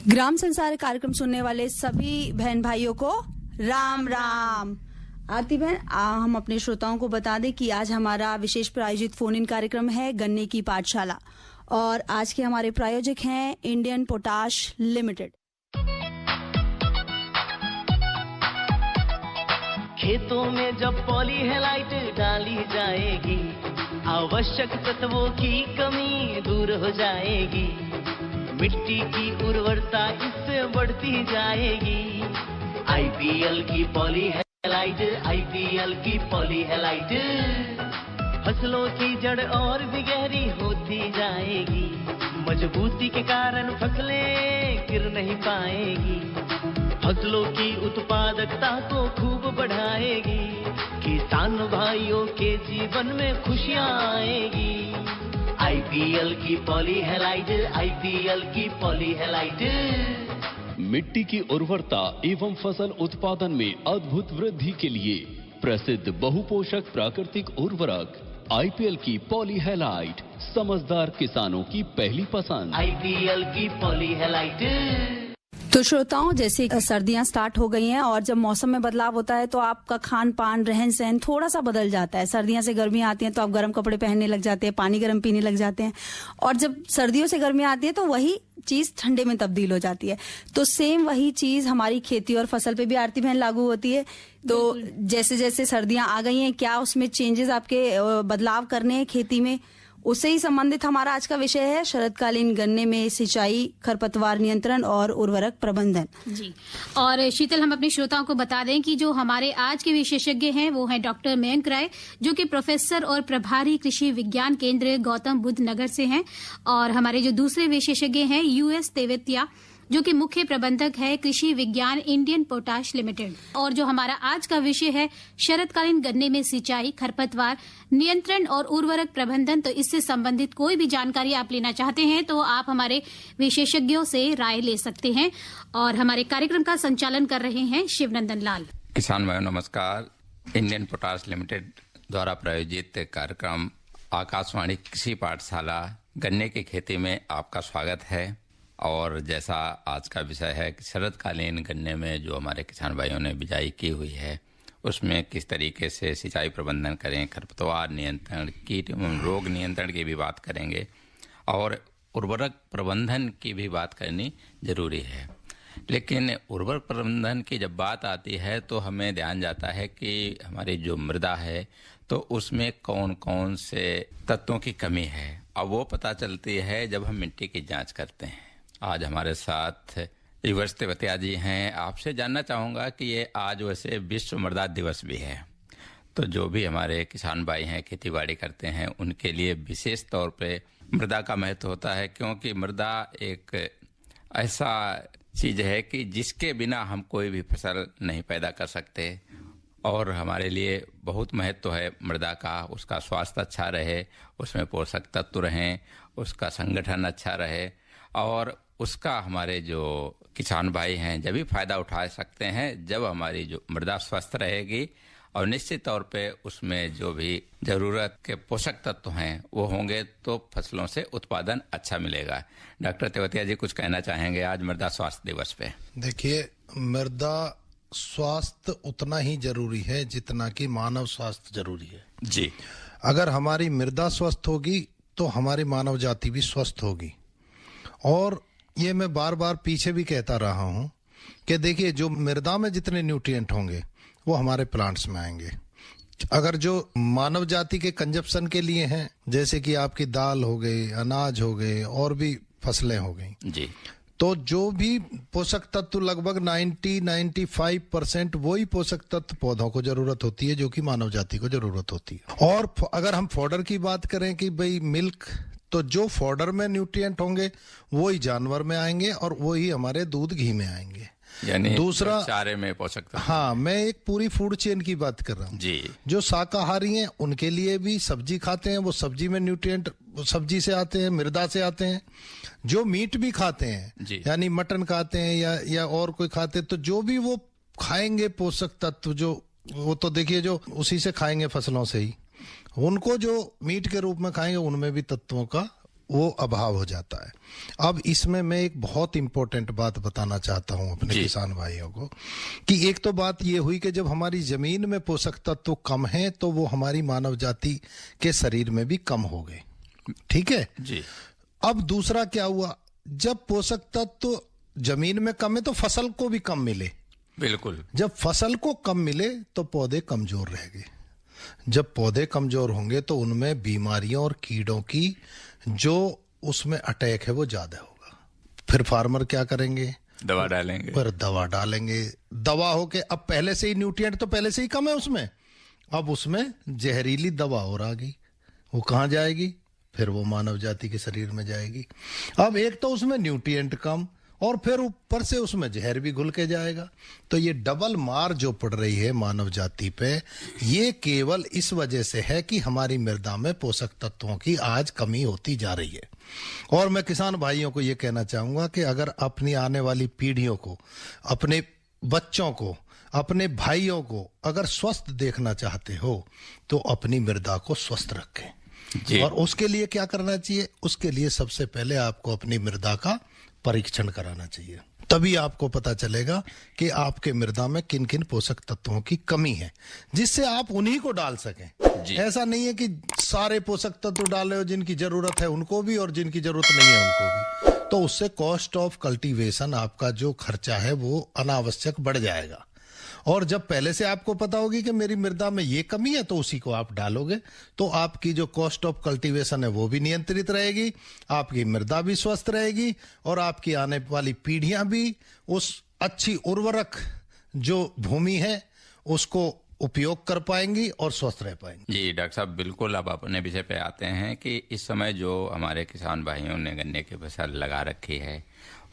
ग्राम संसार कार्यक्रम सुनने वाले सभी बहन भाइयों को राम राम। आरती बहन, हम अपने श्रोताओं को बता दें कि आज हमारा विशेष प्रायोजित फोन इन कार्यक्रम है गन्ने की पाठशाला, और आज के हमारे प्रायोजक हैं इंडियन पोटाश लिमिटेड। खेतों में जब पॉलीहेलाइट डाली जाएगी, आवश्यक तत्वों की कमी दूर हो जाएगी, मिट्टी की उर्वरता इससे बढ़ती जाएगी। आईपीएल की पॉलीहेलाइट, आईपीएल की पॉलीहेलाइट फसलों की जड़ और भी गहरी होती जाएगी, मजबूती के कारण फसलें गिर नहीं पाएगी, फसलों की उत्पादकता को खूब बढ़ाएगी, किसान भाइयों के जीवन में खुशियां आएगी। आईपीएल की पॉलीहेलाइट, आईपीएल की पॉलीहेलाइट मिट्टी की उर्वरता एवं फसल उत्पादन में अद्भुत वृद्धि के लिए प्रसिद्ध बहुपोषक प्राकृतिक उर्वरक आईपीएल की पॉलीहेलाइट समझदार किसानों की पहली पसंद। आईपीएल की पॉलीहेलाइट। तो श्रोताओं, जैसे सर्दियां स्टार्ट हो गई हैं और जब मौसम में बदलाव होता है तो आपका खान पान रहन सहन थोड़ा सा बदल जाता है। सर्दियां से गर्मियां आती हैं तो आप गर्म कपड़े पहनने लग जाते हैं, पानी गर्म पीने लग जाते हैं, और जब सर्दियों से गर्मियां आती है तो वही चीज ठंडे में तब्दील हो जाती है। तो सेम वही चीज हमारी खेती और फसल पे भी आरती बहन लागू होती है। तो जैसे जैसे सर्दियां आ गई हैं, क्या उसमें चेंजेस आपके बदलाव करने हैं खेती में, उससे ही संबंधित हमारा आज का विषय है शरदकालीन गन्ने में सिंचाई, खरपतवार नियंत्रण और उर्वरक प्रबंधन। जी, और शीतल, हम अपने श्रोताओं को बता दें कि जो हमारे आज के विशेषज्ञ हैं वो हैं डॉक्टर मयंक राय, जो कि प्रोफेसर और प्रभारी कृषि विज्ञान केंद्र गौतम बुद्ध नगर से हैं, और हमारे जो दूसरे विशेषज्ञ हैं यूएस तेवतिया, जो कि मुख्य प्रबंधक है कृषि विज्ञान इंडियन पोटाश लिमिटेड। और जो हमारा आज का विषय है शरदकालीन गन्ने में सिंचाई, खरपतवार नियंत्रण और उर्वरक प्रबंधन। तो इससे संबंधित कोई भी जानकारी आप लेना चाहते हैं तो आप हमारे विशेषज्ञों से राय ले सकते हैं। और हमारे कार्यक्रम का संचालन कर रहे हैं शिवनंदन लाल। किसान भाइयों नमस्कार। इंडियन पोटाश लिमिटेड द्वारा प्रायोजित कार्यक्रम आकाशवाणी कृषि पाठशाला गन्ने की खेती में आपका स्वागत है। और जैसा आज का विषय है कि शरदकालीन गन्ने में जो हमारे किसान भाइयों ने बिजाई की हुई है उसमें किस तरीके से सिंचाई प्रबंधन करें, खरपतवार नियंत्रण, कीट एवं रोग नियंत्रण की भी बात करेंगे, और उर्वरक प्रबंधन की भी बात करनी जरूरी है। लेकिन उर्वरक प्रबंधन की जब बात आती है तो हमें ध्यान जाता है कि हमारी जो मृदा है तो उसमें कौन कौन से तत्वों की कमी है, और वो पता चलती है जब हम मिट्टी की जांच करते हैं। आज हमारे साथ यूएस तेवतिया जी हैं। आपसे जानना चाहूँगा कि ये आज वैसे विश्व मृदा दिवस भी है, तो जो भी हमारे किसान भाई हैं, खेती बाड़ी करते हैं, उनके लिए विशेष तौर पे मृदा का महत्व होता है, क्योंकि मृदा एक ऐसा चीज़ है कि जिसके बिना हम कोई भी फसल नहीं पैदा कर सकते, और हमारे लिए बहुत महत्व है मृदा का। उसका स्वास्थ्य अच्छा रहे, उसमें पोषक तत्व रहें, उसका संगठन अच्छा रहे, और उसका हमारे जो किसान भाई हैं जब भी फायदा उठा सकते हैं जब हमारी जो मृदा स्वस्थ रहेगी, और निश्चित तौर पे उसमें जो भी जरूरत के पोषक तत्व हैं वो होंगे तो फसलों से उत्पादन अच्छा मिलेगा। डॉक्टर तेवतिया जी कुछ कहना चाहेंगे आज मृदा स्वास्थ्य दिवस पे? देखिए, मृदा स्वास्थ्य उतना ही जरूरी है जितना कि मानव स्वास्थ्य जरूरी है जी। अगर हमारी मृदा स्वस्थ होगी तो हमारी मानव जाति भी स्वस्थ होगी। और ये मैं बार बार पीछे भी कहता रहा हूं कि देखिए, जो मृदा में जितने न्यूट्रिएंट होंगे वो हमारे प्लांट्स में आएंगे। अगर जो मानव जाति के कंजप्शन के लिए हैं, जैसे कि आपकी दाल हो गई, अनाज हो गए, और भी फसलें हो गई जी, तो जो भी पोषक तत्व लगभग 90-95% वही पोषक तत्व पौधों को जरूरत होती है जो कि मानव जाति को जरूरत होती है। और अगर हम फॉडर की बात करें कि भाई मिल्क, तो जो फॉडर में न्यूट्रिएंट होंगे वही जानवर में आएंगे और वही हमारे दूध घी में आएंगे। यानी दूसरा चारे में पोषक तत्व। हाँ, मैं एक पूरी फूड चेन की बात कर रहा हूँ जी। जो शाकाहारी हैं उनके लिए भी सब्जी खाते हैं, वो सब्जी में न्यूट्रिएंट सब्जी से आते हैं, मृदा से आते हैं। जो मीट भी खाते हैं, यानी मटन खाते हैं या और कोई खाते, तो जो भी वो खाएंगे पोषक तत्व जो वो तो देखिए जो उसी से खाएंगे फसलों से ही, उनको जो मीट के रूप में खाएंगे उनमें भी तत्वों का वो अभाव हो जाता है। अब इसमें मैं एक बहुत इंपॉर्टेंट बात बताना चाहता हूं अपने किसान भाइयों को कि एक तो बात ये हुई कि जब हमारी जमीन में पोषक तत्व कम है तो वो हमारी मानव जाति के शरीर में भी कम हो गए, ठीक है जी। अब दूसरा क्या हुआ, जब पोषक तत्व जमीन में कम है तो फसल को भी कम मिले। बिल्कुल। जब फसल को कम मिले तो पौधे कमजोर रहेंगे। जब पौधे कमजोर होंगे तो उनमें बीमारियों और कीड़ों की जो उसमें अटैक है वो ज्यादा होगा। फिर फार्मर क्या करेंगे, दवा डालेंगे। पर दवा डालेंगे, दवा होके अब पहले से ही न्यूट्रिएंट तो पहले से ही कम है उसमें, अब उसमें जहरीली दवा और आ गई, वो कहाँ जाएगी, फिर वो मानव जाति के शरीर में जाएगी। अब एक तो उसमें न्यूट्रिएंट कम और फिर ऊपर से उसमें जहर भी घुल के जाएगा। तो ये डबल मार जो पड़ रही है मानव जाति पे, ये केवल इस वजह से है कि हमारी मृदा में पोषक तत्वों की आज कमी होती जा रही है। और मैं किसान भाइयों को ये कहना चाहूंगा कि अगर अपनी आने वाली पीढ़ियों को, अपने बच्चों को, अपने भाइयों को अगर स्वस्थ देखना चाहते हो तो अपनी मृदा को स्वस्थ रखें। और उसके लिए क्या करना चाहिए, उसके लिए सबसे पहले आपको अपनी मृदा का परीक्षण कराना चाहिए। तभी आपको पता चलेगा कि आपके मृदा में किन किन पोषक तत्वों की कमी है, जिससे आप उन्हीं को डाल सकें। ऐसा नहीं है कि सारे पोषक तत्व डाले हो, जिनकी जरूरत है उनको भी और जिनकी जरूरत नहीं है उनको भी। तो उससे कॉस्ट ऑफ कल्टीवेशन, आपका जो खर्चा है वो अनावश्यक बढ़ जाएगा। और जब पहले से आपको पता होगी कि मेरी मृदा में ये कमी है तो उसी को आप डालोगे, तो आपकी जो कॉस्ट ऑफ कल्टीवेशन है वो भी नियंत्रित रहेगी, आपकी मृदा भी स्वस्थ रहेगी और आपकी आने वाली पीढ़ियां भी उस अच्छी उर्वरक जो भूमि है उसको उपयोग कर पाएंगी और स्वस्थ रह पाएंगी। जी डॉक्टर साहब, बिल्कुल। अब अपने विषय पे आते हैं कि इस समय जो हमारे किसान भाइयों ने गन्ने की फसल लगा रखी है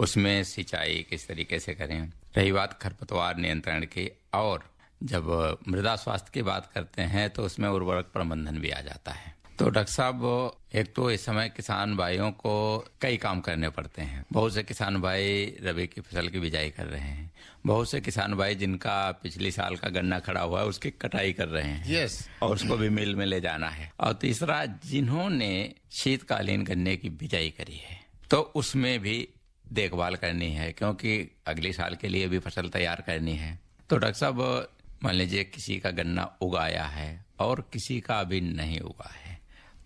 उसमें सिंचाई किस तरीके से करें। रही बात खरपतवार नियंत्रण की, और जब मृदा स्वास्थ्य की बात करते हैं तो उसमें उर्वरक प्रबंधन भी आ जाता है। तो डॉक्टर साहब, एक तो इस समय किसान भाइयों को कई काम करने पड़ते हैं। बहुत से किसान भाई रबी की फसल की बिजाई कर रहे हैं, बहुत से किसान भाई जिनका पिछले साल का गन्ना खड़ा हुआ है उसकी कटाई कर रहे हैं और उसको भी मिल में ले जाना है। और तीसरा, जिन्होंने शीतकालीन गन्ने की बिजाई करी है तो उसमें भी देखभाल करनी है, क्योंकि अगले साल के लिए भी फसल तैयार करनी है। तो डॉक्टर साहब, मान लीजिए किसी का गन्ना उगाया है और किसी का अभी नहीं उगा है,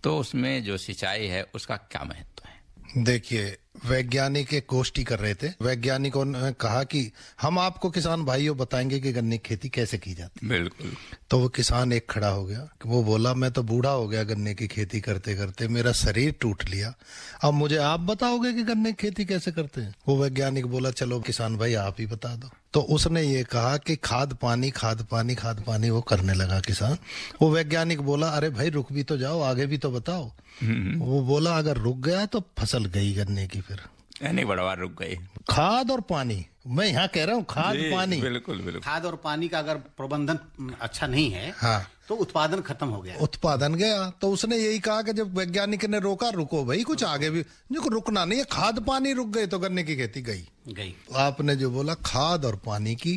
तो उसमें जो सिंचाई है उसका क्या महत्व है? देखिए, वैज्ञानिक एक गोष्ठी कर रहे थे। वैज्ञानिकों ने कहा कि हम आपको किसान भाइयों बताएंगे कि गन्ने की खेती कैसे की जाती है। बिल्कुल। तो वो किसान एक खड़ा हो गया, वो बोला मैं तो बूढ़ा हो गया गन्ने की खेती करते करते, मेरा शरीर टूट लिया, अब मुझे आप बताओगे कि गन्ने की खेती कैसे करते हैं। वो वैज्ञानिक बोला चलो किसान भाई आप ही बता दो। तो उसने ये कहा कि खाद पानी खाद पानी खाद पानी वो करने लगा किसान। वो वैज्ञानिक बोला अरे भाई रुक भी तो जाओ, आगे भी तो बताओ। वो बोला अगर रुक गया तो फसल गई गन्ने की, फिर यानी बढ़वार रुक गई। खाद और पानी, मैं यहाँ कह रहा हूँ खाद पानी। बिल्कुल बिल्कुल। खाद और पानी का अगर प्रबंधन अच्छा नहीं है हाँ, तो उत्पादन खत्म हो गया। उत्पादन गया। तो उसने यही कहा कि जब वैज्ञानिक ने रोका, रुको भाई कुछ आगे भी, देखो रुकना नहीं है, खाद पानी रुक गए तो गन्ने की खेती गई। आपने जो बोला खाद और पानी की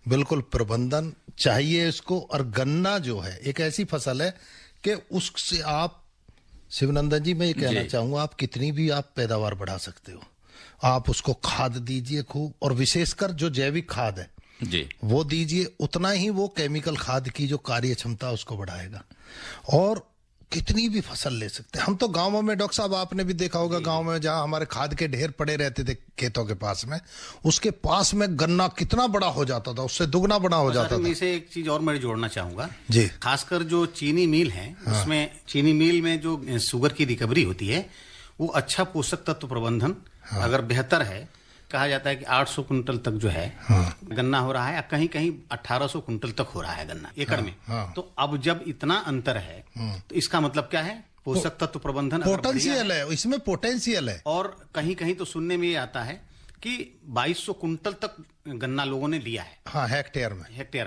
बिल्कुल प्रबंधन चाहिए इसको। और गन्ना जो है एक ऐसी फसल है कि उससे आप, शिवनंदन जी मैं ये कहना चाहूंगा, आप कितनी भी आप पैदावार बढ़ा सकते हो। आप उसको खाद दीजिए खूब, और विशेषकर जो जैविक खाद है जी वो दीजिए, उतना ही वो केमिकल खाद की जो कार्य क्षमता उसको बढ़ाएगा। और कितनी भी फसल ले सकते हैं हम। तो गांवों में डॉक्टर साहब आपने भी देखा होगा, गांव में जहां हमारे खाद के ढेर पड़े रहते थे खेतों के पास में, उसके पास में गन्ना कितना बड़ा हो जाता था, उससे दुगना बड़ा हो जाता था। मैं इसे एक चीज और मैं जोड़ना चाहूंगा जी। खासकर जो चीनी मिल है, उसमें चीनी मिल में जो शुगर की रिकवरी होती है, वो अच्छा पोषक तत्व प्रबंधन अगर बेहतर है, कहा जाता है कि 800 कुंटल तक जो है गन्ना हो रहा है, कहीं कहीं 1800 कुंटल तक हो रहा है गन्ना एकड़ में। तो अब जब इतना अंतर है तो इसका मतलब क्या है, पोषक तत्व प्रबंधन पोटेंशियल है, इसमें पोटेंशियल है। और कहीं कहीं तो सुनने में ये आता है कि 2200 कुंटल तक गन्ना लोगों ने लिया है हाँ, हेक्टेयर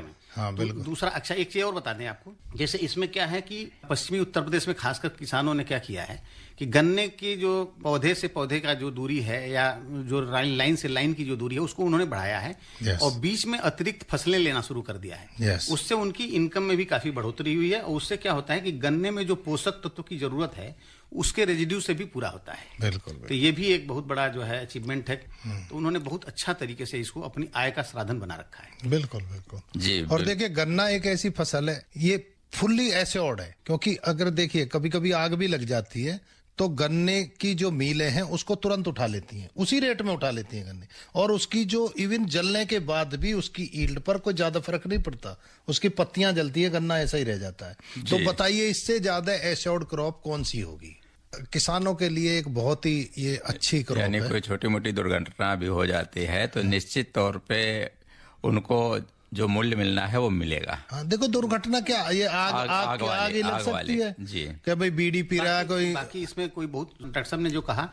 में। हाँ, बिल्कुल। दूसरा, अच्छा एक चीज और बता दें आपको, जैसे इसमें क्या है कि पश्चिमी उत्तर प्रदेश में खासकर किसानों ने क्या किया है कि गन्ने की जो पौधे से पौधे का जो दूरी है या जो लाइन से लाइन की जो दूरी है उसको उन्होंने बढ़ाया है। Yes. और बीच में अतिरिक्त फसलें लेना शुरू कर दिया है। Yes. उससे उनकी इनकम में भी काफी बढ़ोतरी हुई है और उससे क्या होता है कि गन्ने में जो पोषक तत्व की जरूरत है उसके रेजिड्यू से भी पूरा होता है। बिल्कुल। तो ये भी एक बहुत बड़ा जो है अचीवमेंट है। तो उन्होंने बहुत अच्छा तरीके से इसको अपनी आय का साधन बना रखा है। बिल्कुल जी। और देखिए, गन्ना एक ऐसी फसल है, ये फुल्ली एश्योर्ड है, क्योंकि अगर देखिए कभी कभी आग भी लग जाती है तो गन्ने की जो मिलें हैं उसको तुरंत उठा लेती हैं, उसी रेट में उठा लेती हैं गन्ने, और उसकी जो इवन जलने के बाद भी उसकी ईल्ड पर कोई ज्यादा फर्क नहीं पड़ता, उसकी पत्तियां जलती है, गन्ना ऐसा ही रह जाता है। तो बताइए इससे ज्यादा एश्योर्ड क्रॉप कौन सी होगी? किसानों के लिए एक बहुत ही ये अच्छी क्रॉप है। यानी कोई छोटी मोटी दुर्घटना भी हो जाती है तो निश्चित तौर पे उनको जो मूल्य मिलना है वो मिलेगा। हाँ, देखो दुर्घटना क्या, ये आग ही लग सकती है जी। क्या भाई बीड़ी पी रहा है कोई। बाकी इसमें कोई बहुत, डॉक्टर साहब ने जो कहा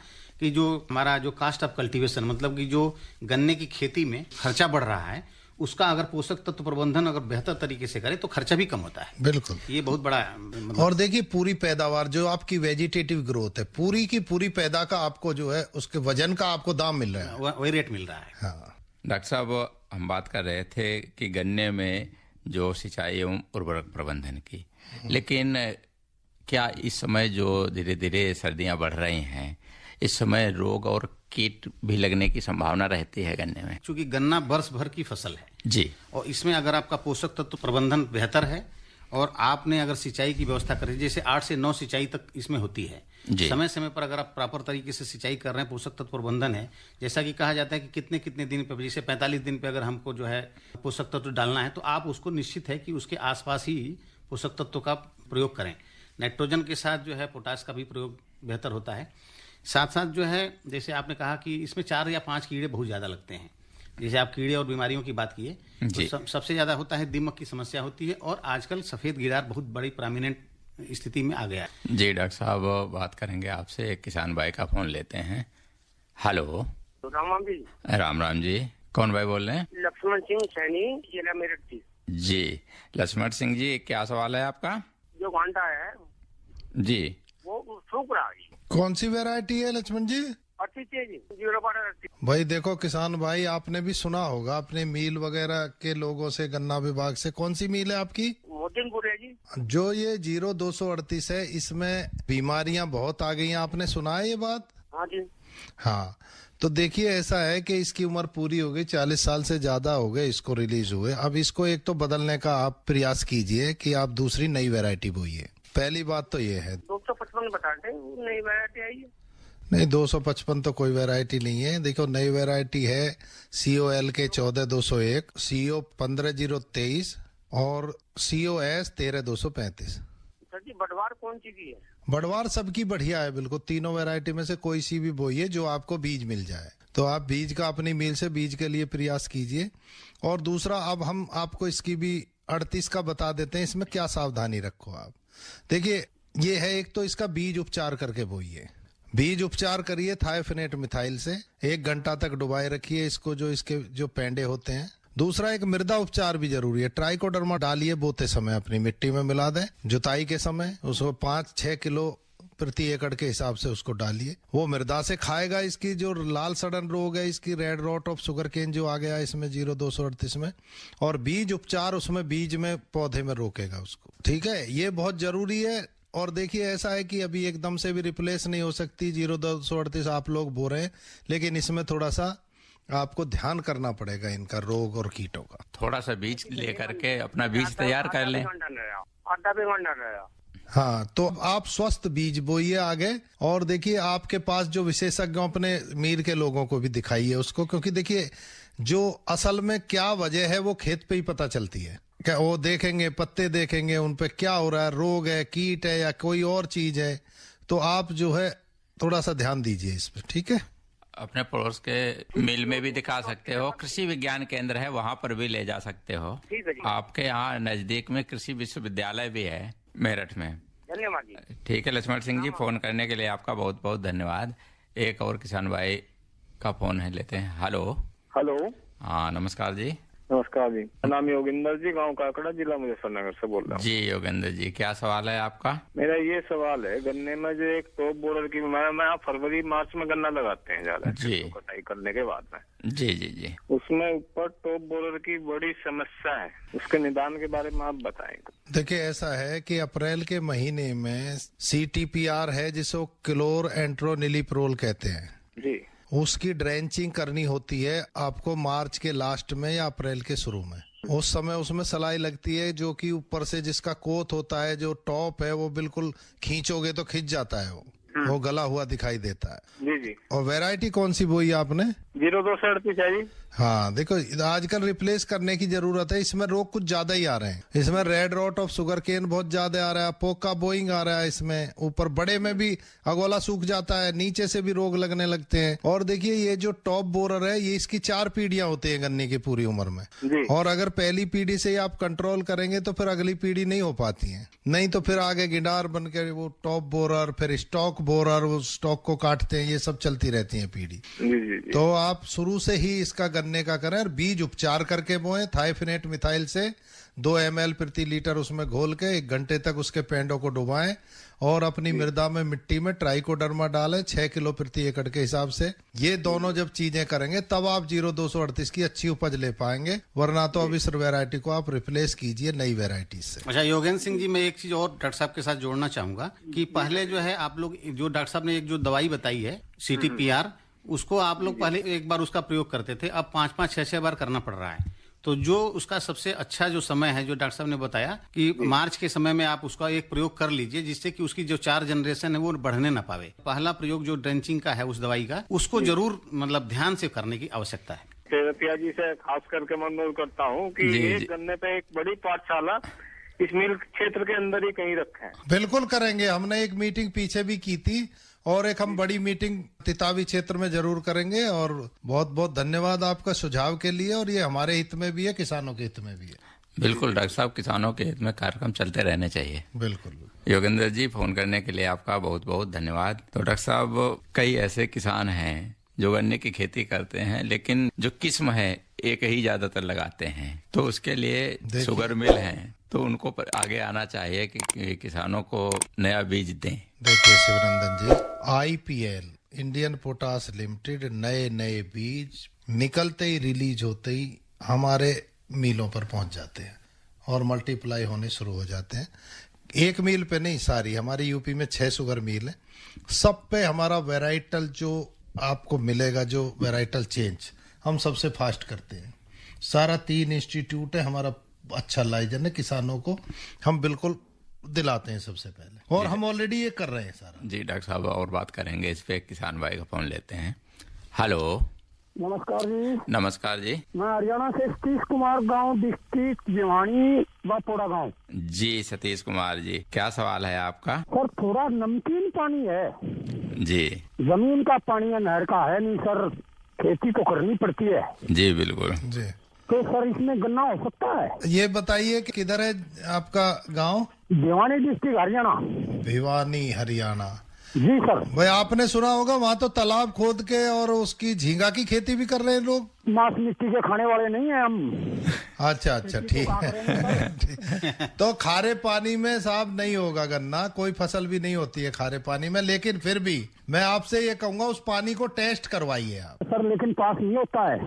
कि जो हमारा जो कास्ट ऑफ कल्टीवेशन, मतलब कि जो गन्ने की खेती में खर्चा बढ़ रहा है, उसका अगर पोषक तत्व प्रबंधन अगर बेहतर तरीके से करे तो खर्चा भी कम होता है। बिल्कुल, ये बहुत बड़ा मतलब। और देखिए पूरी पैदावार जो आपकी वेजिटेटिव ग्रोथ है, पूरी की पूरी पैदा का आपको जो है उसके वजन का आपको दाम मिल रहा है, वही रेट मिल रहा है। हाँ। डॉक्टर साहब, हम बात कर रहे थे कि गन्ने में जो सिंचाई एवं उर्वरक प्रबंधन की, लेकिन क्या इस समय जो धीरे धीरे सर्दियां बढ़ रही हैं, इस समय रोग और कीट भी लगने की संभावना रहती है गन्ने में? क्योंकि गन्ना वर्ष भर की फसल है जी, और इसमें अगर आपका पोषक तत्व प्रबंधन बेहतर है और आपने अगर सिंचाई की व्यवस्था करी, जैसे 8 से 9 सिंचाई तक इसमें होती है, समय समय पर अगर आप प्रॉपर तरीके से सिंचाई कर रहे हैं, पोषक तत्व प्रबंधन है, जैसा कि कहा जाता है कि कितने कितने दिन पे, जैसे 45 दिन पे अगर हमको जो है पोषक तत्व डालना है तो आप उसको निश्चित है कि उसके आसपास ही पोषक तत्व का प्रयोग करें। नाइट्रोजन के साथ जो है पोटाश का भी प्रयोग बेहतर होता है। साथ साथ जो है जैसे आपने कहा कि इसमें 4 या 5 कीड़े बहुत ज़्यादा लगते हैं, जैसे आप कीड़े और बीमारियों की बात किए तो सबसे ज़्यादा होता है दीमक की समस्या होती है, और आजकल सफ़ेद गिडार बहुत बड़ी प्रोमिनेंट स्थिति में आ गया है। जी डॉक्टर साहब, बात करेंगे आपसे। एक किसान भाई का फोन लेते हैं। हेलो। राम जी। राम राम जी, कौन भाई बोल रहे हैं? लक्ष्मण सिंह सैनी, जिला मेरठ जी। लक्ष्मण सिंह जी, क्या सवाल है आपका? जो घंटा है जी वो सूख रहा है। कौन सी वैरायटी है लक्ष्मण जी? 38 भाई देखो किसान भाई, आपने भी सुना होगा अपने मील वगैरह के लोगों से, गन्ना विभाग से, कौन सी मील है आपकी? मोतीनपुर है जी। जो ये 0238 है, इसमें बीमारियां बहुत आ गई हैं, आपने सुना है ये बात? हाँ जी। हाँ, तो देखिए ऐसा है कि इसकी उम्र पूरी हो गई, 40 साल से ज्यादा हो गए इसको रिलीज हुए। अब इसको एक तो बदलने का आप प्रयास कीजिए कि आप दूसरी नई वैरायटी बोइए। पहली बात तो ये है। 255 बताते हैं, नई वैरायटी आई है। नहीं, 255 तो कोई वैरायटी नहीं है। देखो नई वैरायटी है COL के 14201, CO 15023 और COS 13235। सर जी, बटवार कौन सी की है? बड़वार सबकी बढ़िया है, बिल्कुल तीनों वैरायटी में से कोई सी भी बोइए जो आपको बीज मिल जाए। तो आप बीज का अपनी मिल से बीज के लिए प्रयास कीजिए। और दूसरा, अब हम आपको इसकी भी 38 का बता देते हैं, इसमें क्या सावधानी रखो आप। देखिए ये है, एक तो इसका बीज उपचार करके बोइए। बीज उपचार करिए थायोफेनेट मिथाइल से, 1 घंटा तक डुबाए रखिए इसको, जो इसके जो पेंडे होते हैं। दूसरा, एक मृदा उपचार भी जरूरी है। ट्राइकोडर्मा डालिए बोते समय, अपनी मिट्टी में मिला दें। जुताई के समय उसको 5-6 किलो प्रति एकड़ के हिसाब से उसको डालिए। वो मृदा से खाएगा इसकी जो लाल सड़न रोग है, इसकी red rot of sugar cane जो आ गया इसमें 0238 में, और बीज उपचार उसमें बीज में पौधे में रोकेगा उसको। ठीक है, ये बहुत जरूरी है। और देखिए ऐसा है कि अभी एकदम से भी रिप्लेस नहीं हो सकती 0238 आप लोग बो रहे हैं, लेकिन इसमें थोड़ा सा आपको ध्यान करना पड़ेगा इनका रोग और कीटों का। थोड़ा सा बीज लेकर के अपना बीज तैयार कर लें। हाँ, तो आप स्वस्थ बीज बोइए आगे। और देखिए आपके पास जो विशेषज्ञ अपने मीर के लोगों को भी दिखाइए उसको, क्योंकि देखिए जो असल में क्या वजह है वो खेत पे ही पता चलती है। क्या वो देखेंगे, पत्ते देखेंगे, उन पे क्या हो रहा है, रोग है, कीट है या कोई और चीज है, तो आप जो है थोड़ा सा ध्यान दीजिए इस पे। ठीक है, अपने पड़ोस के मिल में भी दिखा सकते हो, कृषि विज्ञान केंद्र है वहाँ पर भी ले जा सकते हो। आपके यहाँ नजदीक में कृषि विश्वविद्यालय भी है मेरठ में। धन्यवाद। ठीक है लक्ष्मण सिंह जी, फोन करने के लिए आपका बहुत बहुत धन्यवाद। एक और किसान भाई का फोन है, लेते हैं। हेलो। हेलो। हाँ, नमस्कार जी। नमस्कार जी, मेरा नाम योगिंदर जी, गांव काकड़ा, जिला मुजफ्फरनगर से बोल रहा हूँ। जी योगेंद्र जी, क्या सवाल है आपका? मेरा ये सवाल है, गन्ने में जो एक टॉप बोरर की मैं फरवरी मार्च में गन्ना लगाते हैं ज्यादा जी। तो कटाई करने के बाद में जी जी जी। उसमें ऊपर टॉप बोरर की बड़ी समस्या है, उसके निदान के बारे में आप बताएंगे। देखिए ऐसा है कि अप्रैल के महीने में CTPR है जिसको क्लोर एंट्रोनिलिप्रोल कहते हैं जी, उसकी ड्रेंचिंग करनी होती है आपको मार्च के लास्ट में या अप्रैल के शुरू में। उस समय उसमें सलाई लगती है जो कि ऊपर से जिसका कोट होता है, जो टॉप है वो बिल्कुल खींचोगे तो खिंच जाता है, वो गला हुआ दिखाई देता है। जी जी। और वैरायटी कौन सी बोई आपने? 0238 है जी। हाँ देखो, आजकल रिप्लेस करने की जरूरत है, इसमें रोग कुछ ज्यादा ही आ रहे हैं। इसमें red rot of sugar cane बहुत ज्यादा आ रहा है, पोका बोइंग आ रहा है, इसमें ऊपर बड़े में भी अगोला सूख जाता है, नीचे से भी रोग लगने लगते हैं। और देखिए ये जो टॉप बोरर है, ये इसकी 4 पीढ़ियां होती है गन्ने की पूरी उम्र में जी। और अगर पहली पीढ़ी से ही आप कंट्रोल करेंगे तो फिर अगली पीढ़ी नहीं हो पाती है, नहीं तो फिर आगे गिडार बनकर वो टॉप बोरर, फिर स्टॉक बोरर, वो स्टॉक को काटते हैं, ये सब चलती रहती है पीढ़ी। जी जी जी। तो आप शुरू से ही इसका गन्ने का करें और बीज उपचार करके बोएं। थाइफिनेट मिथाइल से 2 ml प्रति लीटर उसमें घोल के 1 घंटे तक उसके पेंडों को डुबाएं और अपनी मृदा में मिट्टी में ट्राइकोडर्मा डालें 6 किलो प्रति एकड़ के हिसाब से। ये दोनों जब चीजें करेंगे तब आप 0238 की अच्छी उपज ले पाएंगे, वरना तो अब इस वैरायटी को आप रिप्लेस कीजिए नई वैरायटी से। अच्छा योगेंद्र सिंह जी, मैं एक चीज और डॉक्टर साहब के साथ जोड़ना चाहूंगा कि पहले जो है आप लोग जो डॉक्टर साहब ने एक जो दवाई बताई है CTPR, उसको आप लोग पहले एक बार उसका प्रयोग करते थे, अब 5-5, 6-6 बार करना पड़ रहा है। तो जो उसका सबसे अच्छा जो समय है, जो डॉक्टर साहब ने बताया कि मार्च के समय में आप उसका एक प्रयोग कर लीजिए, जिससे कि उसकी जो 4 जनरेशन है वो बढ़ने ना पावे। पहला प्रयोग जो ड्रेंचिंग का है उस दवाई का, उसको जरूर मतलब ध्यान से करने की आवश्यकता है। तेरपिया जी से खास करके मैं अनुरोध करता हूँ कि एक गन्ने पे एक बड़ी पाठशाला इस मिल क्षेत्र के अंदर ही कहीं रखें। बिल्कुल करेंगे, हमने एक मीटिंग पीछे भी की थी और एक हम बड़ी मीटिंग तितावी क्षेत्र में जरूर करेंगे। और बहुत बहुत धन्यवाद आपका सुझाव के लिए, और ये हमारे हित में भी है, किसानों के हित में भी है। बिल्कुल डॉक्टर साहब, किसानों के हित में कार्यक्रम चलते रहने चाहिए। बिल्कुल। योगेंद्र जी, फोन करने के लिए आपका बहुत बहुत धन्यवाद। तो डॉक्टर साहब, कई ऐसे किसान हैं जो गन्ने की खेती करते हैं, लेकिन जो किस्म है एक ही ज्यादातर लगाते हैं, तो उसके लिए शुगर मिल हैं, तो उनको पर आगे आना चाहिए कि किसानों को नया बीज दें। देखिए शिवनंदन जी, IPL इंडियन पोटास लिमिटेड नए बीज निकलते ही, रिलीज होते ही हमारे मिलों पर पहुंच जाते हैं और मल्टीप्लाई होने शुरू हो जाते हैं। एक मिल पे नहीं, सारी हमारी यूपी में 6 शुगर मिल है, सब पे हमारा वेराइटल जो आपको मिलेगा, जो वेराइटल चेंज हम सबसे फास्ट करते हैं। सारा 3 इंस्टीट्यूट है हमारा, अच्छा लाइजन है, किसानों को हम बिल्कुल दिलाते हैं सबसे पहले, और हम ऑलरेडी ये कर रहे हैं सारा। जी डॉक्टर साहब, और बात करेंगे इस पे। किसान भाई का फोन लेते हैं। हेलो, नमस्कार जी। नमस्कार जी। मैं हरियाणा से सतीश कुमार, गांव डिस्ट्रिक्ट भिवानी, वापोड़ा गांव। जी सतीश कुमार जी, क्या सवाल है आपका? सर थोड़ा नमकीन पानी है जी। जमीन का पानी है, नहर का है नहीं सर, खेती तो करनी पड़ती है। जी बिल्कुल जी। तो सर इसमें गन्ना हो सकता है? ये बताइए कि किधर है आपका गांव? भिवानी डिस्ट्रिक्ट हरियाणा। भिवानी हरियाणा। जी सर। भाई आपने सुना होगा वहाँ तो तालाब खोद के और उसकी झींगा की खेती भी कर रहे हैं लोग। मांस मिट्टी के खाने वाले नहीं है हम। अच्छा ठीक है। तो खारे पानी में साहब नहीं होगा गन्ना, कोई फसल भी नहीं होती है खारे पानी में, लेकिन फिर भी मैं आपसे ये कहूंगा उस पानी को टेस्ट करवाइए आप। सर लेकिन पास नहीं होता है।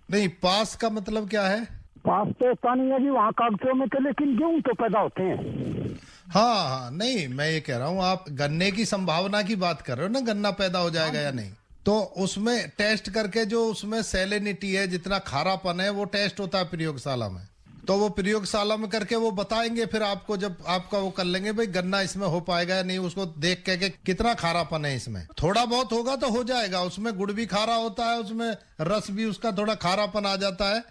नहीं, पास का मतलब क्या है? पास तो होता नहीं है जी वहाँ कागजों में, तो लेकिन गेहूं तो पैदा होते हैं। हाँ, नहीं मैं ये कह रहा हूँ, आप गन्ने की संभावना की बात कर रहे हो ना, गन्ना पैदा हो जाएगा या नहीं, तो उसमें टेस्ट करके जो उसमें सैलिनिटी है, जितना खारापन है, वो टेस्ट होता है प्रयोगशाला में। तो वो प्रयोगशाला में करके वो बताएंगे फिर आपको, जब आपका वो कर लेंगे भाई गन्ना इसमें हो पाएगा या नहीं, उसको देख के कितना खारापन है इसमें। थोड़ा बहुत होगा तो हो जाएगा, उसमें गुड़ भी खारा होता है, उसमें रस भी उसका थोड़ा खारापन आ जाता है,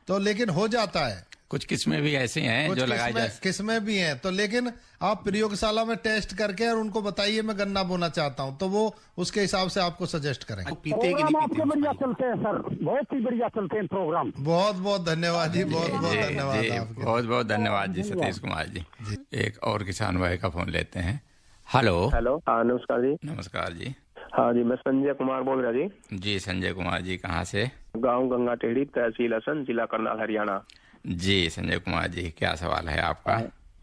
तो लेकिन हो जाता है। कुछ किस्में भी ऐसी हैं जो लगाई जा, किस्में भी हैं, तो लेकिन आप प्रयोगशाला में टेस्ट करके और उनको बताइए मैं गन्ना बोना चाहता हूं, तो वो उसके हिसाब से आपको सजेस्ट करेंगे। प्रोग्राम आपके बढ़िया चलते हैं सर, बहुत ही बढ़िया चलते हैं प्रोग्राम। बहुत बहुत धन्यवाद जी, बहुत बहुत धन्यवाद आपके। बहुत बहुत धन्यवाद जी सतीश कुमार जी। एक और किसान भाई का फोन लेते हैं। हेलो। हेलो, नमस्कार जी। नमस्कार जी। हाँ जी, मैं संजय कुमार बोल रहा जी। जी संजय कुमार जी, कहाँ से? गांव गंगा टेढ़ी, तहसील हसन, जिला करनाल, हरियाणा। जी संजय कुमार जी, क्या सवाल है आपका?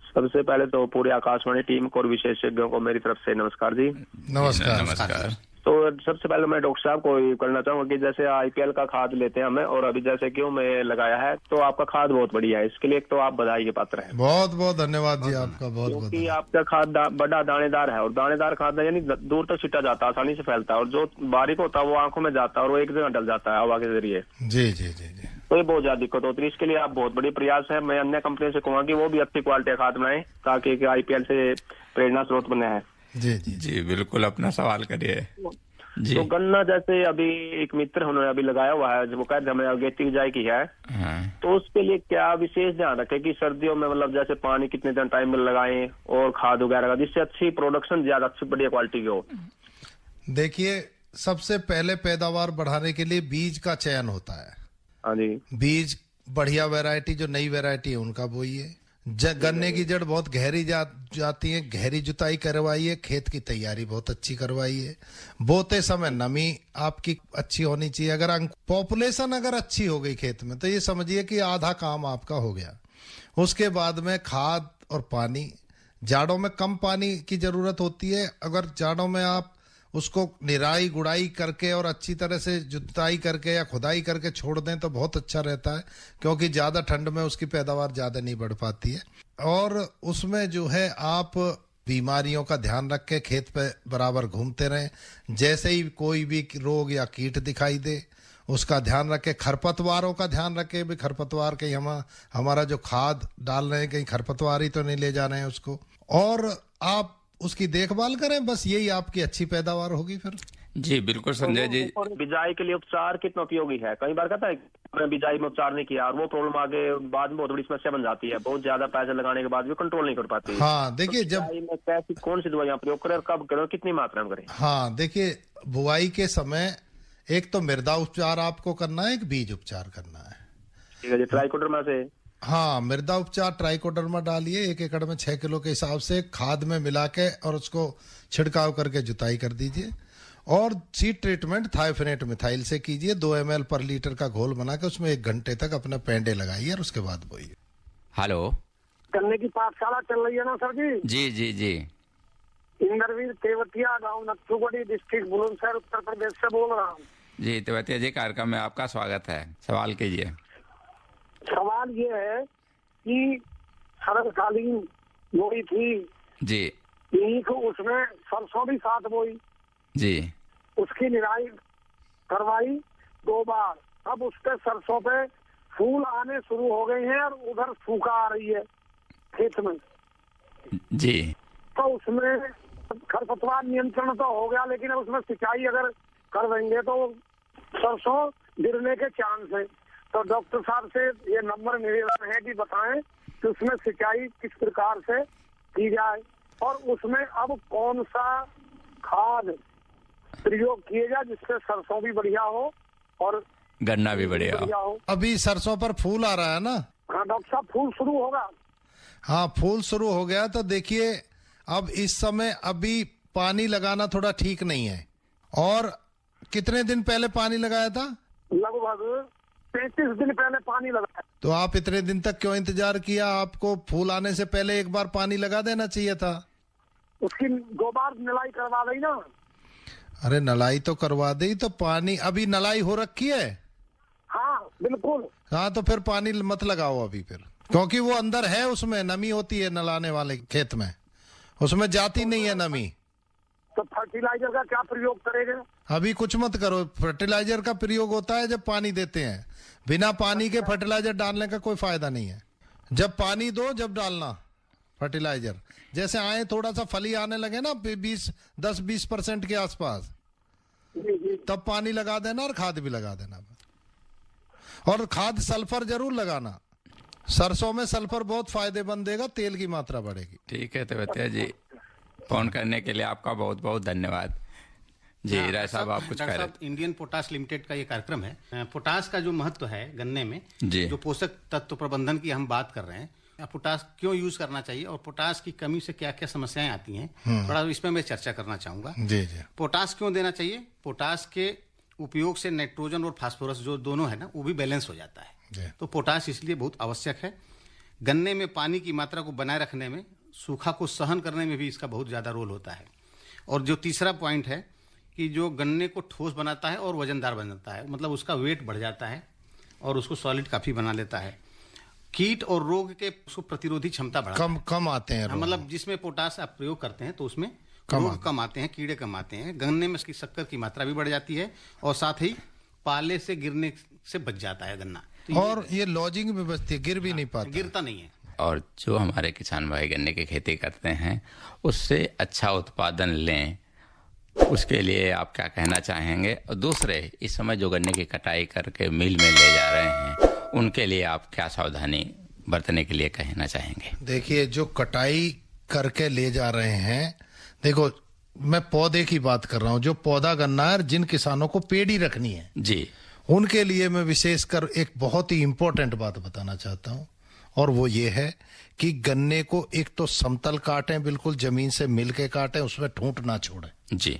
सबसे पहले तो पूरे आकाशवाणी टीम को और विशेषज्ञों को मेरी तरफ से नमस्कार जी। नमस्कार। तो सबसे पहले मैं डॉक्टर साहब को ये करना चाहूंगा कि जैसे आईपीएल का खाद लेते हैं हमें, और अभी जैसे क्यों में लगाया है, तो आपका खाद बहुत बढ़िया है, इसके लिए एक तो आप बधाई के पात्र हैं। बहुत बहुत धन्यवाद जी आपका, बहुत बहुत। क्योंकि आपका खाद बड़ा दानेदार है, और दानेदार खाद यानी दूर तक छिटा जाता है, आसानी से फैलता है, और जो बारीक होता है वो आंखों में जाता है और वो एक जगह डल जाता है हवा के जरिए। जी जी जी जी। तो ये बहुत ज्यादा दिक्कत होती है, इसके लिए आप बहुत बड़ी प्रयास है। मैं अन्य कंपनी से कहूँगा कि वो भी अच्छी क्वालिटी का खाद बनाए, ताकि आईपीएल से प्रेरणा स्रोत बने हैं। जी जी जी बिल्कुल, अपना सवाल करिए जी। तो गन्ना जैसे अभी एक मित्र उन्होंने अभी लगाया हुआ है, जो वो कहते हमें अगेती बिजाई की है, तो उसके लिए क्या विशेष ध्यान रखें कि सर्दियों में मतलब जैसे पानी कितने दिन टाइम में लगाएं और खाद वगैरह का, जिससे अच्छी प्रोडक्शन ज्यादा अच्छी बढ़िया क्वालिटी की हो? देखिए, सबसे पहले पैदावार बढ़ाने के लिए बीज का चयन होता है। हाँ जी। बीज बढ़िया वैरायटी, जो नई वैरायटी है उनका बोइए। गन्ने की जड़ बहुत गहरी जाती है, गहरी जुताई करवाइए, खेत की तैयारी बहुत अच्छी करवाइए। बोते समय नमी आपकी अच्छी होनी चाहिए। अगर पॉपुलेशन अगर अच्छी हो गई खेत में, तो ये समझिए कि आधा काम आपका हो गया। उसके बाद में खाद और पानी, जाड़ों में कम पानी की जरूरत होती है। अगर जाड़ों में आप उसको निराई गुड़ाई करके और अच्छी तरह से जुताई करके या खुदाई करके छोड़ दें तो बहुत अच्छा रहता है, क्योंकि ज्यादा ठंड में उसकी पैदावार ज्यादा नहीं बढ़ पाती है। और उसमें जो है आप बीमारियों का ध्यान रख के खेत पे बराबर घूमते रहें। जैसे ही कोई भी रोग या कीट दिखाई दे उसका ध्यान रखें। खरपतवारों का ध्यान रखें, भी खरपतवार कहीं हमारा जो खाद डाल रहे हैं कहीं खरपतवार ही तो नहीं ले जा रहे हैं उसको, और आप उसकी देखभाल करें। बस यही आपकी अच्छी पैदावार होगी फिर। जी बिल्कुल संजय जी। और बिजाई के लिए उपचार कितना उपयोगी है? कई बार कहता है आपने बिजाई में उपचार नहीं किया और वो प्रॉब्लम आगे बाद में बहुत बड़ी समस्या बन जाती है, बहुत ज्यादा पैसे लगाने के बाद भी कंट्रोल नहीं कर पाती। हाँ देखिए, तो जब में कैसी कौन सी दवाइयां प्रयोग करें और कब करें, कितनी मात्रा में करें? हाँ देखिए, बुआई के समय एक तो मृदा उपचार आपको करना है, एक बीज उपचार करना है। ठीक है जी। ट्राइकोडर्मा से? हाँ, मृदा उपचार ट्राइकोडर्मा डालिए 1 एकड़ में 6 किलो के हिसाब से खाद में मिला के, और उसको छिड़काव करके जुताई कर दीजिए। और सीड ट्रीटमेंट थायोफेनेट मिथाइल से कीजिए। 2 ml पर लीटर का घोल बना के उसमें 1 घंटे तक अपना पेंडे लगाइए और उसके बाद बोइए। हेलो, गन्ने की पाठशाला चल रही है ना सर जी? जी जी जी। इंद्रवीर तेवतिया, गाँव नक्थुगढ़ी, डिस्ट्रिक्ट बुलंदशहर, उत्तर प्रदेश से बोल रहा हूँ। जी तेवतिया जी, कार्यक्रम में आपका स्वागत है, सवाल कीजिए। सवाल ये है कि शरदकालीन बोई थी जी ईख, उसमें सरसों भी साथ बोई जी। उसकी निराई करवाई 2 बार। अब उस पे सरसों पे फूल आने शुरू हो गए हैं और उधर सूखा आ रही है खेत में जी। तो उसमें खरपतवार नियंत्रण तो हो गया, लेकिन अब उसमें सिंचाई अगर कर देंगे तो सरसों गिरने के चांस है। तो डॉक्टर साहब से ये नंबर निवेदन है कि बताएं कि उसमें सिंचाई किस प्रकार से की जाए, और उसमें अब कौन सा खाद प्रयोग किए जाए जिससे सरसों भी बढ़िया हो और गन्ना भी बढ़िया हो। अभी सरसों पर फूल आ रहा है ना? हाँ डॉक्टर साहब, फूल शुरू होगा। हाँ, फूल शुरू हो गया। तो देखिए, अब इस समय अभी पानी लगाना थोड़ा ठीक नहीं है। और कितने दिन पहले पानी लगाया था? लगभग 35 दिन पहले पानी लगाया। तो आप इतने दिन तक क्यों इंतजार किया? आपको फूल आने से पहले एक बार पानी लगा देना चाहिए था। उसकी 2 बार नलाई करवा दी ना। अरे नलाई तो करवा दी, तो पानी अभी नलाई हो रखी है। हाँ बिल्कुल। हाँ, तो फिर पानी मत लगाओ अभी फिर, क्योंकि वो अंदर है, उसमें नमी होती है नलाने वाले खेत में, उसमें जाती नहीं है नमी। तो फर्टिलाइजर का क्या प्रयोग करेंगे? अभी कुछ मत करो। फर्टिलाइजर का प्रयोग होता है जब पानी देते हैं। बिना पानी के फर्टिलाइजर डालने का कोई फायदा नहीं है। जब पानी दो, जब डालना फर्टिलाइजर। जैसे आए थोड़ा सा फली आने लगे ना 10-20% के आसपास, तब पानी लगा देना और खाद भी लगा देना। और खाद सल्फर जरूर लगाना। सरसों में सल्फर बहुत फायदेमंद देगा, तेल की मात्रा बढ़ेगी। ठीक है तेवतिया जी, फोन करने के लिए आपका बहुत बहुत धन्यवाद। जी राय साहब, आप कुछ कह रहे हैं? इंडियन पोटाश लिमिटेड का ये कार्यक्रम है। पोटाश का जो महत्व है गन्ने में, जी। जो पोषक तत्व प्रबंधन की हम बात कर रहे हैं, पोटास क्यों यूज करना चाहिए और पोटास की कमी से क्या क्या समस्याएं आती हैं, थोड़ा इसमें मैं चर्चा करना चाहूंगा। जी जी। पोटास क्यों देना चाहिए? पोटास के उपयोग से नाइट्रोजन और फास्फोरस जो दोनों है ना, वो भी बैलेंस हो जाता है। तो पोटास इसलिए बहुत आवश्यक है। गन्ने में पानी की मात्रा को बनाए रखने में, सूखा को सहन करने में भी इसका बहुत ज्यादा रोल होता है। और जो तीसरा पॉइंट है कि जो गन्ने को ठोस बनाता है और वजनदार बनाता है, मतलब उसका वेट बढ़ जाता है और उसको सॉलिड काफी बना लेता है। कीट और रोग के उसको प्रतिरोधी क्षमता बढ़ाता है। कम आते हैं। मतलब जिसमें पोटास आप प्रयोग करते हैं तो उसमें रोग कम आते हैं, कीड़े कम आते हैं। गन्ने में इसकी शक्कर की मात्रा भी बढ़ जाती है और साथ ही पाले से गिरने से बच जाता है गन्ना। तो और ये लॉजिंग में बचती है, गिर भी नहीं पाता, गिरता नहीं है। और जो हमारे किसान भाई गन्ने की खेती करते हैं उससे अच्छा उत्पादन लें, उसके लिए आप क्या कहना चाहेंगे? और दूसरे, इस समय जो गन्ने की कटाई करके मिल में ले जा रहे हैं उनके लिए आप क्या सावधानी बरतने के लिए कहना चाहेंगे? देखिए, जो कटाई करके ले जा रहे हैं, देखो मैं पौधे की बात कर रहा हूँ, जो पौधा गन्ना है, जिन किसानों को पेड़ी रखनी है जी, उनके लिए मैं विशेषकर एक बहुत ही इंपॉर्टेंट बात बताना चाहता हूँ, और वो ये है कि गन्ने को एक तो समतल काटें, बिल्कुल जमीन से मिल के काटें, उसमें ठूंठ ना छोड़ें जी,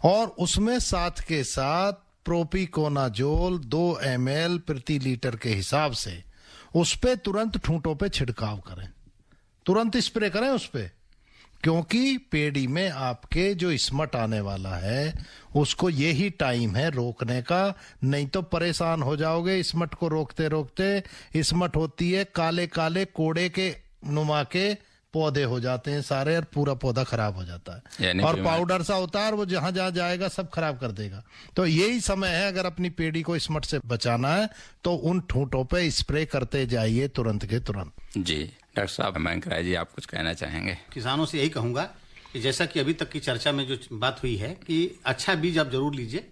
और उसमें साथ के साथ प्रोपिकोनाजोल 2 ml प्रति लीटर के हिसाब से उस पे तुरंत ठूंठों पे छिड़काव करें, तुरंत स्प्रे करें उस पे, क्योंकि पेड़ी में आपके जो स्मट आने वाला है उसको यही टाइम है रोकने का, नहीं तो परेशान हो जाओगे। स्मट को रोकते रोकते स्मट होती है, काले काले कोड़े के नुमा के पौधे हो जाते हैं सारे, और पूरा पौधा खराब हो जाता है, और पाउडर सा होता है, और वो जहां जहां जाएगा सब खराब कर देगा। तो यही समय है, अगर अपनी पेड़ी को स्मट से बचाना है तो उन ठूंठों पे स्प्रे करते जाइए तुरंत के तुरंत। जी डॉक्टर साहब, मयंक राय जी, आप कुछ कहना चाहेंगे? किसानों से यही कहूंगा कि जैसा कि अभी तक की चर्चा में जो बात हुई है कि अच्छा बीज आप जरूर लीजिए।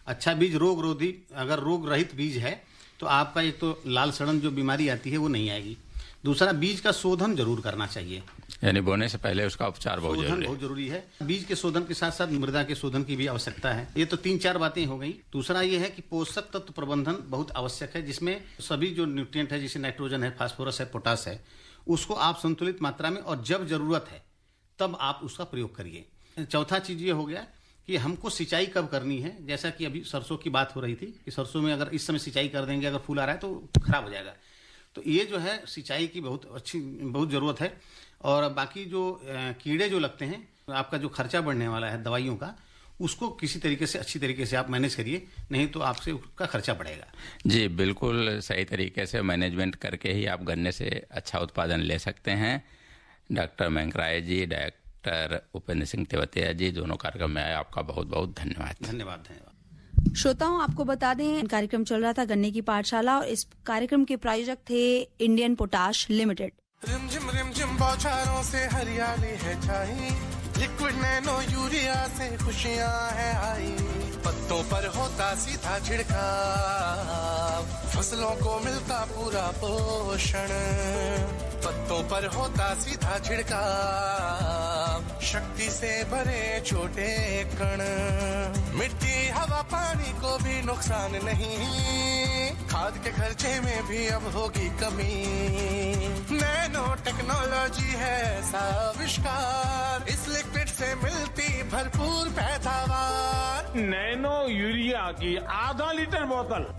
अच्छा बीज रोग रोधी, अगर रोग रहित बीज है तो आपका एक तो लाल सड़न जो बीमारी आती है वो नहीं आएगी। दूसरा, बीज का शोधन जरूर करना चाहिए, यानी बोने से पहले उसका उपचार बहुत जरूरी है। बीज के शोधन के साथ साथ मृदा के शोधन की भी आवश्यकता है। ये तो 3-4 बातें हो गई। दूसरा ये है कि पोषक तत्व प्रबंधन बहुत आवश्यक है, जिसमें सभी जो न्यूट्रिएंट है, जैसे नाइट्रोजन है, फास्फोरस है, पोटास है, उसको आप संतुलित मात्रा में और जब जरूरत है तब आप उसका प्रयोग करिए। चौथा चीज ये हो गया कि हमको सिंचाई कब करनी है। जैसा कि अभी सरसों की बात हो रही थी कि सरसों में अगर इस समय सिंचाई कर देंगे, अगर फूल आ रहा है तो खराब हो जाएगा। तो ये जो है सिंचाई की बहुत जरूरत है। और बाकी जो कीड़े जो लगते हैं, आपका जो खर्चा बढ़ने वाला है दवाइयों का, उसको किसी तरीके से अच्छी तरीके से आप मैनेज करिए, नहीं तो आपसे उसका खर्चा बढ़ेगा। जी बिल्कुल सही तरीके से मैनेजमेंट करके ही आप गन्ने से अच्छा उत्पादन ले सकते हैं। डॉक्टर मयंक राय जी, डॉक्टर उपेंद्र सिंह तेवतिया जी, दोनों कार्यक्रम में आए, आपका बहुत बहुत धन्यवाद। धन्यवाद। श्रोताओं, आपको बता दें, कार्यक्रम चल रहा था गन्ने की पाठशाला, और इस कार्यक्रम के प्रायोजक थे इंडियन पोटाश लिमिटेड। रिमझिम बौछारों से हरियाली है छाई, लिक्विड नैनो यूरिया से खुशियां है आई, पत्तों पर होता सीधा छिड़काव, फसलों को मिलता पूरा पोषण, पत्तों पर होता सीधा छिड़काव, शक्ति से भरे छोटे कण, मिट्टी हवा पानी को भी नुकसान नहीं, खाद के खर्चे में भी अब होगी कमी, नैनो टेक्नोलॉजी है आविष्कार, इस लिक्विड से मिलती भरपूर पैदावार। नैनो यूरिया की आधा लीटर बोतल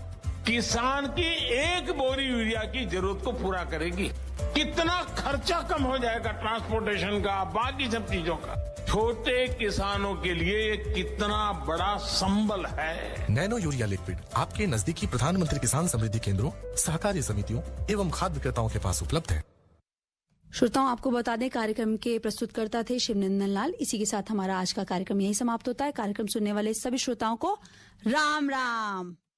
किसान की 1 बोरी यूरिया की जरूरत को पूरा करेगी। कितना खर्चा कम हो जाएगा ट्रांसपोर्टेशन का, बाकी सब चीजों का। छोटे किसानों के लिए ये कितना बड़ा संबल है। नैनो यूरिया लिक्विड आपके नजदीकी प्रधानमंत्री किसान समृद्धि केंद्रों, सहकारी समितियों एवं खाद्य विक्रेताओं के पास उपलब्ध है। श्रोताओं, आपको बता दें, कार्यक्रम के प्रस्तुतकर्ता थे शिवनंदन लाल। इसी के साथ हमारा आज का कार्यक्रम यही समाप्त होता है। कार्यक्रम सुनने वाले सभी श्रोताओं को राम राम।